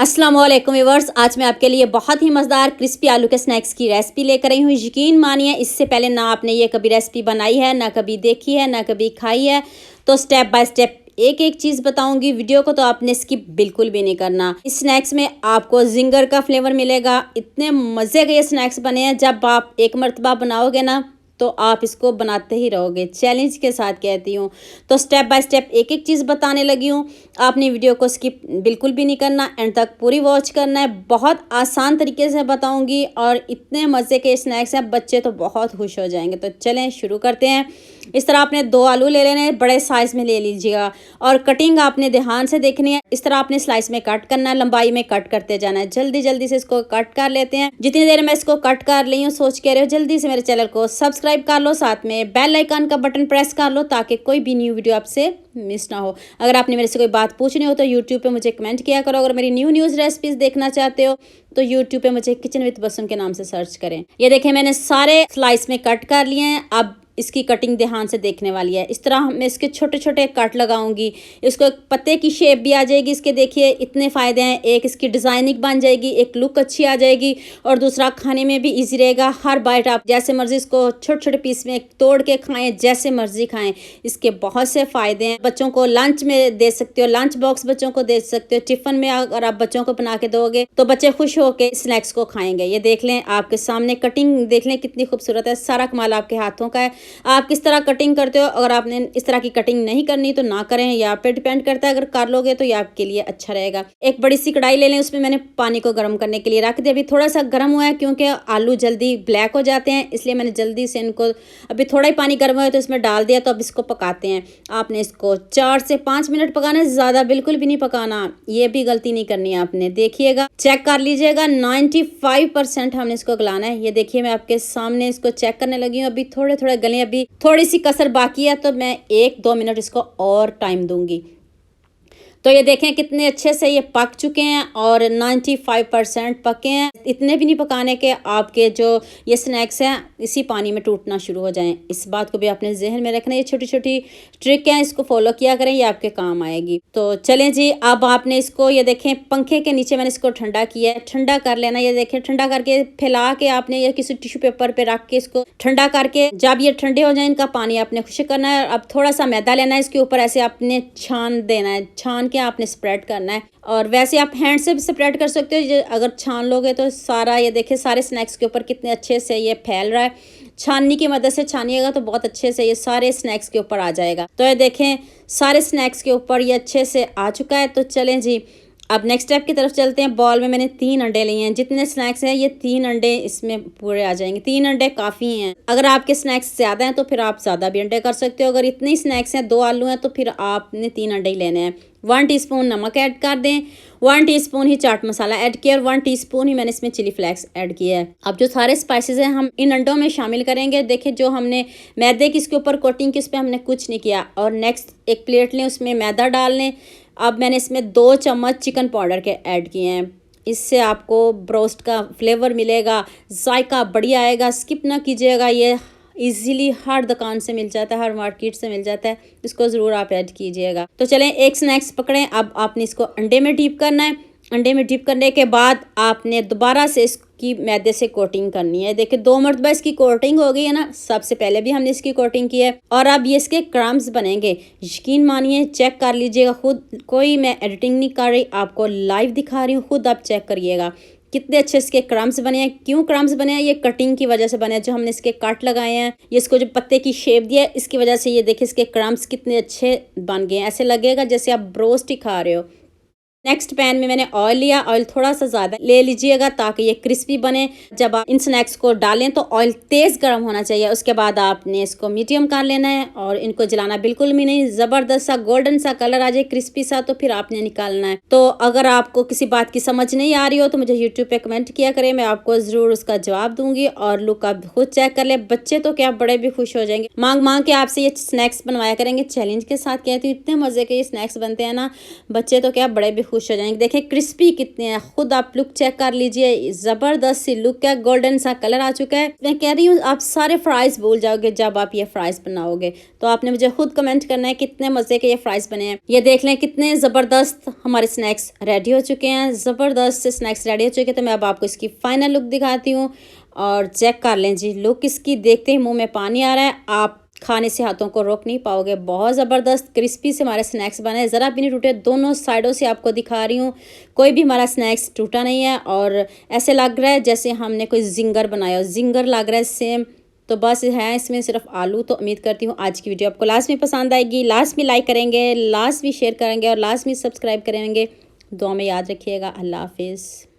अस्सलाम वालेकुम व्यूअर्स, आज मैं आपके लिए बहुत ही मज़ेदार क्रिस्पी आलू के स्नैक्स की रेसिपी लेकर आई हूँ। यकीन मानिए इससे पहले ना आपने ये कभी रेसिपी बनाई है, ना कभी देखी है, ना कभी खाई है। तो स्टेप बाय स्टेप एक एक चीज़ बताऊंगी। वीडियो को तो आपने स्किप बिल्कुल भी नहीं करना। इस स्नैक्स में आपको जिंगर का फ्लेवर मिलेगा। इतने मज़े के ये स्नैक्स बने हैं, जब आप एक मरतबा बनाओगे ना तो आप इसको बनाते ही रहोगे। चैलेंज के साथ कहती हूँ। तो स्टेप बाय स्टेप एक एक चीज़ बताने लगी हूँ। आपने वीडियो को स्किप बिल्कुल भी नहीं करना, एंड तक पूरी वॉच करना है। बहुत आसान तरीके से बताऊँगी और इतने मज़े के स्नैक्स हैं, बच्चे तो बहुत खुश हो जाएंगे। तो चलें शुरू करते हैं। इस तरह आपने 2 आलू ले लेने हैं, बड़े साइज़ में ले लीजिएगा। और कटिंग आपने ध्यान से देखनी है। इस तरह आपने स्लाइस में कट करना है, लंबाई में कट करते जाना है। जल्दी जल्दी से इसको कट कर लेते हैं। जितनी देर में इसको कट कर ली हूँ, सोच के रहे हो जल्दी से मेरे चैनल को सब्सक्राइब कर लो, साथ में बेल आइकन का बटन प्रेस कर लो ताकि कोई भी न्यू वीडियो आपसे मिस ना हो। अगर आपने मेरे से कोई बात पूछनी हो तो यूट्यूब पे मुझे कमेंट किया करो। अगर मेरी न्यूज़ रेसिपीज़ देखना चाहते हो तो यूट्यूब पे मुझे किचन विद बसम के नाम से सर्च करें। ये देखें, मैंने सारे स्लाइस में कट कर लिए हैं। अब इसकी कटिंग ध्यान से देखने वाली है। इस तरह मैं इसके छोटे छोटे कट लगाऊंगी। इसको एक पत्ते की शेप भी आ जाएगी। इसके देखिए इतने फ़ायदे हैं। एक इसकी डिज़ाइनिंग बन जाएगी, एक लुक अच्छी आ जाएगी, और दूसरा खाने में भी इजी रहेगा। हर बाइट आप जैसे मर्जी इसको छोटे छोटे पीस में तोड़ के खाएं, जैसे मर्जी खाएं। इसके बहुत से फ़ायदे हैं। बच्चों को लंच में दे सकते हो, लंच बॉक्स बच्चों को दे सकते हो। टिफ़िन में अगर आप बच्चों को बना के दोगे तो बच्चे खुश होकर स्नैक्स को खाएंगे। ये देख लें, आपके सामने कटिंग देख लें कितनी खूबसूरत है। सारा कमाल आपके हाथों का है। आप किस तरह कटिंग करते हो। अगर आपने इस तरह की कटिंग नहीं करनी तो ना करें, या आप पे डिपेंड करता है। अगर कर लोगे तो ये आपके लिए अच्छा रहेगा। एक बड़ी सी कढ़ाई ले लें, उसमें मैंने पानी को गर्म करने के लिए रख दिया। अभी थोड़ा सा गर्म हुआ है क्योंकि आलू जल्दी ब्लैक हो जाते हैं, इसलिए मैंने जल्दी से इनको, अभी थोड़ा ही पानी गर्म हुआ है तो इसमें डाल दिया। तो अब इसको पकाते हैं। आपने इसको 4 से 5 मिनट पकाना है, ज़्यादा बिल्कुल भी नहीं पकाना। ये भी गलती नहीं करनी है आपने। देखिएगा, चेक कर लीजिएगा, 95% हमने इसको गलाना है। ये देखिए, मैं आपके सामने इसको चेक करने लगी हूँ। अभी थोड़े थोड़े गले, अभी थोड़ी सी कसर बाकी है, तो मैं 1-2 मिनट इसको और टाइम दूंगी। तो ये देखें कितने अच्छे से ये पक चुके हैं और 95% पके हैं। इतने भी नहीं पकाने के आपके जो ये स्नैक्स हैं इसी पानी में टूटना शुरू हो जाएं। इस बात को भी आपने जहन में रखना। ये छोटी छोटी ट्रिक है, इसको फॉलो किया करें, ये आपके काम आएगी। तो चलें जी, अब आपने इसको, ये देखें पंखे के नीचे मैंने इसको ठंडा किया है। ठंडा कर लेना। ये देखें, ठंडा करके फैला के आपने ये किसी टिश्यू पेपर पे रख के इसको ठंडा करके, जब ये ठंडे हो जाए इनका पानी आपने खुश्क करना है। अब थोड़ा सा मैदा लेना है, इसके ऊपर ऐसे आपने छान देना है। छान के आपने स्प्रेड करना है, और वैसे आप हैंड से भी स्प्रेड कर सकते हो। अगर छान लोगे तो सारा, ये देखिए सारे स्नैक्स के ऊपर कितने अच्छे से ये फैल रहा है। छाननी की मदद से छानिएगा तो बहुत अच्छे से ये सारे स्नैक्स के ऊपर आ जाएगा। तो ये देखें सारे स्नैक्स के ऊपर ये अच्छे से आ चुका है। तो चलें जी, अब नेक्स्ट स्टेप की तरफ चलते हैं। बॉल में मैंने 3 अंडे लिए हैं। जितने स्नैक्स हैं ये 3 अंडे इसमें पूरे आ जाएंगे। 3 अंडे काफ़ी हैं। अगर आपके स्नैक्स ज़्यादा हैं तो फिर आप ज़्यादा भी अंडे कर सकते हो। अगर इतने ही स्नैक्स हैं, 2 आलू हैं, तो फिर आपने 3 अंडे ही लेने हैं। 1 टीस्पून नमक ऐड कर दें, 1 टीस्पून ही चाट मसाला ऐड किया, और 1 टीस्पून ही मैंने इसमें चिली फ्लेक्स ऐड किया है। अब जो सारे स्पाइसेस हैं हम इन अंडों में शामिल करेंगे। देखिए, जो हमने मैदे की इसके ऊपर कोटिंग की, इस पर हमने कुछ नहीं किया। और नेक्स्ट एक प्लेट लें, उसमें मैदा डाल लें। अब मैंने इसमें 2 चम्मच चिकन पाउडर के ऐड किए हैं। इससे आपको ब्रोस्ट का फ्लेवर मिलेगा, जायका बढ़िया आएगा। स्किप ना कीजिएगा। ये इजीली हर दुकान से मिल जाता है, हर मार्केट से मिल जाता है। इसको ज़रूर आप ऐड कीजिएगा। तो चलें, एक स्नैक्स पकड़ें। अब आपने इसको अंडे में डीप करना है। अंडे में डिप करने के बाद आपने दोबारा से इसकी मैदे से कोटिंग करनी है। देखिए 2 मरतबा इसकी कोटिंग हो गई है ना। सबसे पहले भी हमने इसकी कोटिंग की है, और अब ये इसके क्रम्स बनेंगे। यकीन मानिए, चेक कर लीजिएगा खुद। कोई मैं एडिटिंग नहीं कर रही, आपको लाइव दिखा रही हूँ। खुद आप चेक करिएगा कितने अच्छे इसके क्रम्स बने हैं। क्यों क्रम्स बने हैं? ये कटिंग की वजह से बने हैं। जो हमने इसके कट लगाए हैं, ये इसको जो पत्ते की शेप दिया है, इसकी वजह से ये देखिए इसके क्रम्स कितने अच्छे बन गए हैं। ऐसे लगेगा जैसे आप ब्रोस्ट ही खा रहे हो। नेक्स्ट पैन में मैंने ऑयल लिया। ऑयल थोड़ा सा ज़्यादा ले लीजिएगा ताकि ये क्रिस्पी बने। जब आप इन स्नैक्स को डालें तो ऑयल तेज़ गर्म होना चाहिए। उसके बाद आपने इसको मीडियम कर लेना है, और इनको जलाना बिल्कुल भी नहीं। ज़बरदस्त सा गोल्डन सा कलर आ जाए, क्रिस्पी सा, तो फिर आपने निकालना है। तो अगर आपको किसी बात की समझ नहीं आ रही हो तो मुझे यूट्यूब पे कमेंट किया करें, मैं आपको ज़रूर उसका जवाब दूंगी। और लुक आप खुद चेक कर ले। बच्चे तो क्या, बड़े भी खुश हो जाएंगे। मांग मांग के आपसे ये स्नैक्स बनवाया करेंगे। चैलेंज के साथ कहती हूँ, इतने मज़े के ये स्नैक्स बनते हैं ना, बच्चे तो क्या, बड़े भी खुश हो जाएंगे। देखिए क्रिस्पी कितने हैं, खुद आप लुक चेक कर लीजिए, ज़बरदस्त सी लुक है, गोल्डन सा कलर आ चुका है। मैं कह रही हूँ आप सारे फ्राइज़ भूल जाओगे जब आप ये फ्राइज़ बनाओगे। तो आपने मुझे खुद कमेंट करना है कितने मज़े के ये फ्राइज़ बने हैं। ये देख लें कितने ज़बरदस्त हमारे स्नैक्स रेडी हो चुके हैं, ज़बरदस्त से स्नैक्स रेडी हो चुके हैं। तो मैं अब आपको इसकी फाइनल लुक दिखाती हूँ और चेक कर लें जी, लुक इसकी देखते ही मुँह में पानी आ रहा है। आप खाने से हाथों को रोक नहीं पाओगे। बहुत ज़बरदस्त क्रिस्पी से हमारे स्नैक्स बने, ज़रा भी नहीं टूटे। दोनों साइडों से आपको दिखा रही हूँ, कोई भी हमारा स्नैक्स टूटा नहीं है और ऐसे लग रहा है जैसे हमने कोई जिंगर बनाया हो, जिंगर लग रहा है सेम। तो बस है इसमें सिर्फ आलू। तो उम्मीद करती हूँ आज की वीडियो आपको लास्ट में पसंद आएगी। लास्ट में लाइक करेंगे, लास्ट में शेयर करेंगे और लास्ट में सब्सक्राइब करेंगे। दुआ में याद रखिएगा। अल्लाह हाफिज़।